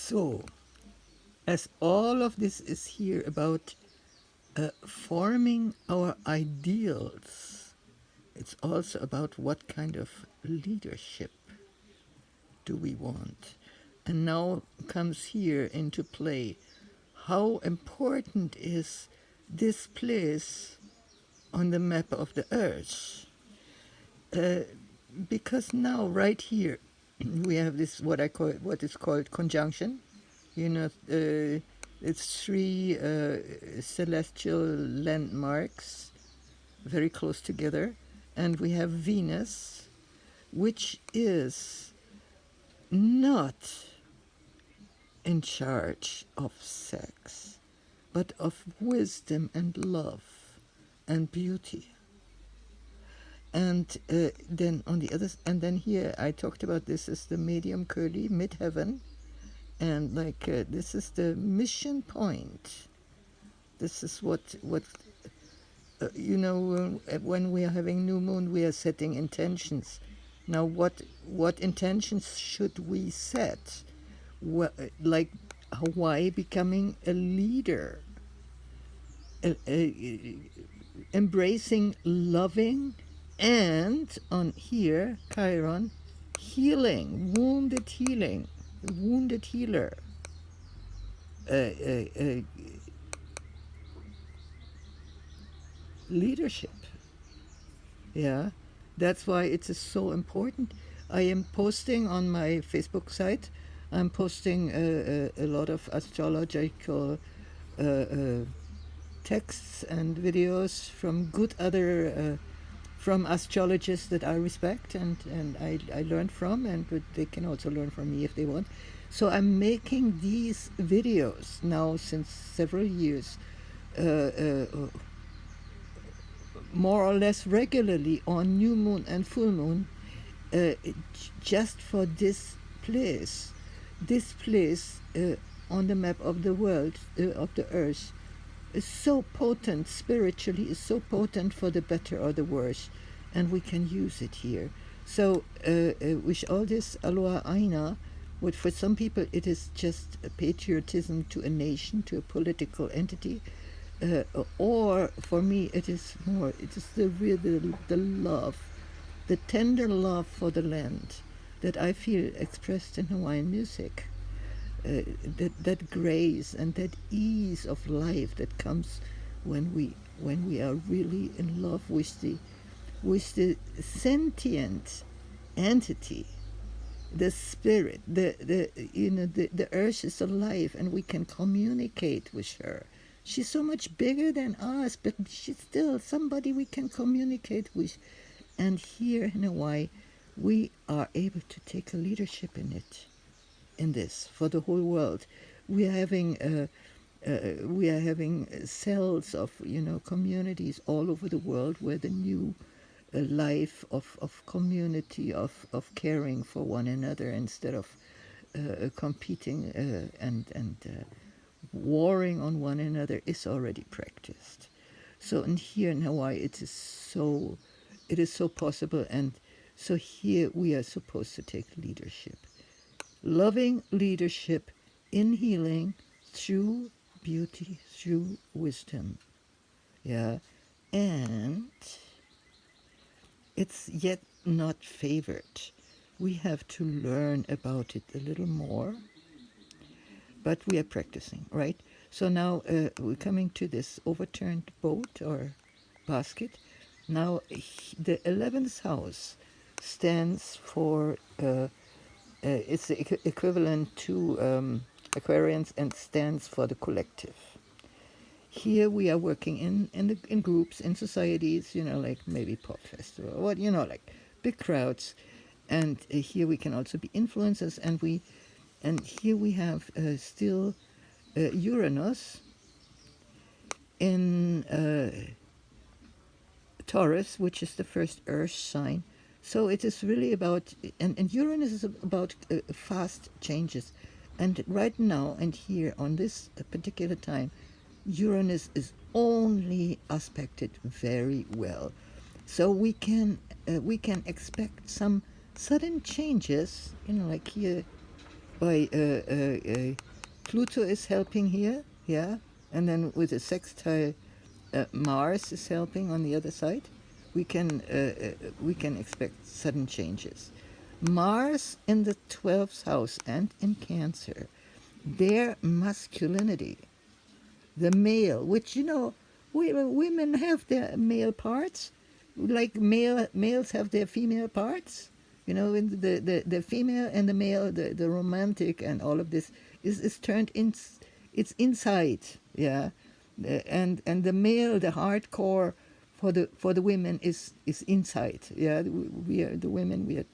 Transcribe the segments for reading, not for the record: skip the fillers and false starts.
So, as all of this is here about forming our ideals, it's also about what kind of leadership do we want. And now comes here into play how important is this place on the map of the earth. Uh, because now, right here, we have this what is called conjunction. You know, it's three celestial landmarks very close together, and we have Venus, which is not in charge of sex, but of wisdom and love and beauty. And then on the other, and then here I talked about this is the medium curly midheaven, and like this is the mission point. This is what when we are having new moon, we are setting intentions. Now, what intentions should we set? Like Hawaii becoming a leader, embracing loving, and on here, Chiron, healing, wounded healing, wounded healer. Leadership. Yeah, that's why it is so important. I am posting on my Facebook site. I'm posting a lot of astrological texts and videos from good other from astrologists that I respect and I learn from, and they can also learn from me if they want. So I'm making these videos now since several years, more or less regularly on new moon and full moon, just for this place. This place on the map of the world, of the earth, is so potent spiritually, is so potent for the better or the worse, and we can use it here. So with all this aloha aina, what for some people it is just a patriotism to a nation, to a political entity, or for me it is more, it is the love, the tender love for the land that I feel expressed in Hawaiian music. That grace and that ease of life that comes when we are really in love with the sentient entity, the spirit, the earth is alive and we can communicate with her. She's so much bigger than us, but she's still somebody we can communicate with. And here in Hawaii, we are able to take a leadership in it, in this for the whole world. We are having cells of communities all over the world where the new life of community of caring for one another instead of competing and warring on one another is already practiced. So and here in Hawaii it is so possible, and so here we are supposed to take leadership. Loving leadership in healing through beauty, through wisdom. Yeah. And it's yet not favored. We have to learn about it a little more, but we are practicing, right? So now we're coming to this overturned boat or basket. Now the 11th house stands for it's the equivalent to Aquarians and stands for the collective. Here we are working in groups, in societies, like maybe pop festival, or like big crowds, and here we can also be influencers, and here we have still Uranus in Taurus, which is the first earth sign. So it is really about, and Uranus is about fast changes. And right now, and here on this particular time, Uranus is only aspected very well. So we can expect some sudden changes, like here by Pluto is helping here, yeah, and then with the sextile, Mars is helping on the other side. We can expect sudden changes. Mars in the 12th house and in Cancer, their masculinity, the male, which women have their male parts, like males have their female parts. In the female and the male, the romantic and all of this is turned in, it's inside, yeah. And the male, the hardcore for the women is inside, yeah. We are the women.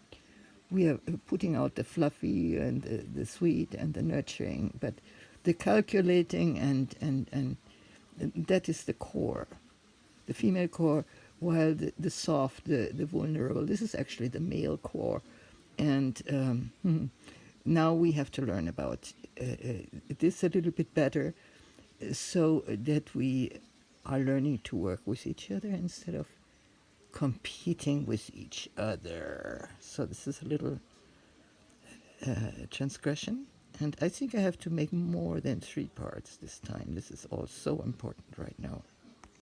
We are putting out the fluffy and the sweet and the nurturing, but the calculating and that is the core, the female core, while the soft, the vulnerable, this is actually the male core. And now we have to learn about this a little bit better, so that we are learning to work with each other instead of competing with each other. So this is a little transgression. And I think I have to make more than 3 parts this time. This is all so important right now.